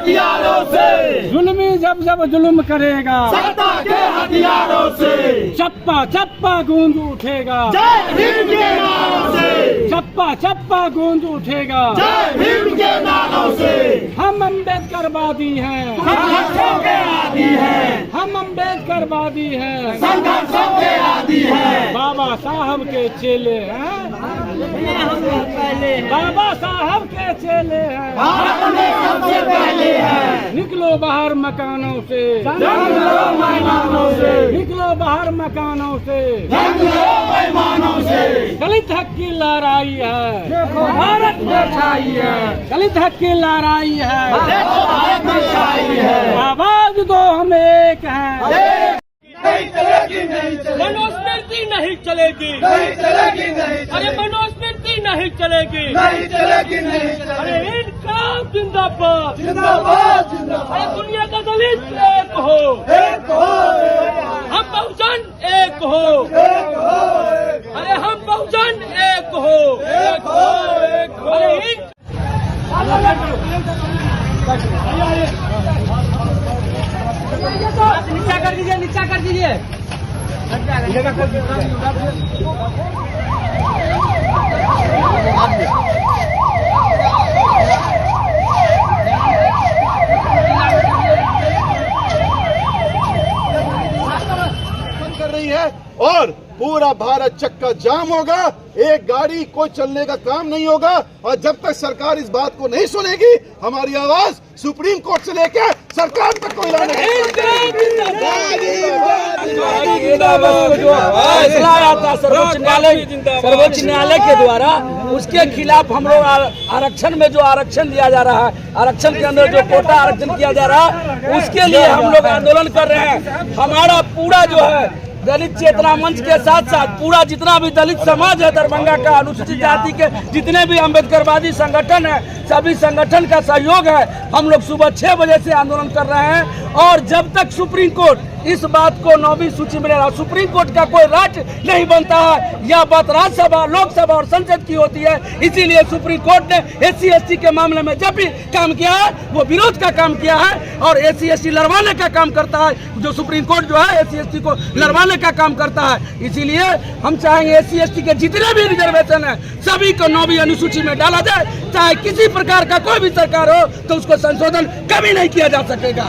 हथियारों से, जुल्मी जब जब जुल्म करेगा, सत्ता के हथियारों से, चप्पा चप्पा गूंज उठेगा, जय भीम के नारों से, चप्पा चप्पा गूंज उठेगा, जय भीम के नारों से। हम अम्बेडकरवादी हैं, संघर्षों के आदि हैं, हम अम्बेडकरवादी हैं, संघर्षों के आदि हैं। बाबा साहब के चेले हैं, बाबा साहब के चेले हैं, भारत में सबसे पहले है। निकलो बाहर मकानों से, जंग लो बेईमानों से, निकलो बाहर मकानों से, जंग लो बेईमानों से। दलित हक की लड़ाई है, देखो भारत में छाई है, दलित हक की लड़ाई है, देखो भारत में छाई है। आवाज दो हम एक हैं, नहीं चलेगी, नहीं चलेगी, मनुस्मृति नहीं चलेगी, नहीं चलेगी, नहीं अरे चलेगी, मनुस्मृति नहीं चलेगी, नहीं चलेगी, नहीं अरे चलेगी। इनकलाब जिंदाबाद, जिंदाबाद, अरे जिंदाबाद। दुनिया का दलित एक हो, एक हो, हम बहुजन एक हो, एक हो, एक हो, अरे हम बहुजन एक हो, एक हो, एक हो। अरे नीचा कर दीजिए, नीचा कर दीजिए। कर रही है और पूरा भारत चक्का जाम होगा, एक गाड़ी कोई चलने का काम नहीं होगा। और जब तक सरकार इस बात को नहीं सुनेगी, हमारी आवाज सुप्रीम कोर्ट से लेकर सरकार तक कोई लाने जो फैसला आया था सर्वोच्च न्यायालय के द्वारा, उसके खिलाफ हम लोग आरक्षण में जो आरक्षण दिया जा रहा है, आरक्षण के अंदर जो कोटा आरक्षण किया जा रहा है, उसके लिए हम लोग आंदोलन कर रहे हैं। हमारा पूरा जो है दलित चेतना मंच के साथ साथ पूरा जितना भी दलित समाज है दरभंगा का, अनुसूचित जाति के जितने भी अम्बेडकरवादी संगठन है, सभी संगठन का सहयोग है। हम लोग सुबह 6 बजे से आंदोलन कर रहे हैं और जब तक सुप्रीम कोर्ट इस बात को 9वीं सूची में ले रहा, सुप्रीम कोर्ट का कोई राज्य नहीं बनता है। यह बात राज्यसभा, लोकसभा और संसद की होती है। इसीलिए सुप्रीम कोर्ट ने SC/ST के मामले में जब भी काम किया है वो विरोध का काम किया है और SC/ST लड़वाने का काम करता है। जो सुप्रीम कोर्ट जो है SC/ST को लड़वाने का काम करता है। इसीलिए हम चाहेंगे SC/ST के जितने भी रिजर्वेशन है सभी को 9वीं अनुसूची में डाला जाए। चाहे किसी प्रकार का कोई भी सरकार हो तो उसको संशोधन कभी नहीं किया जा सकेगा।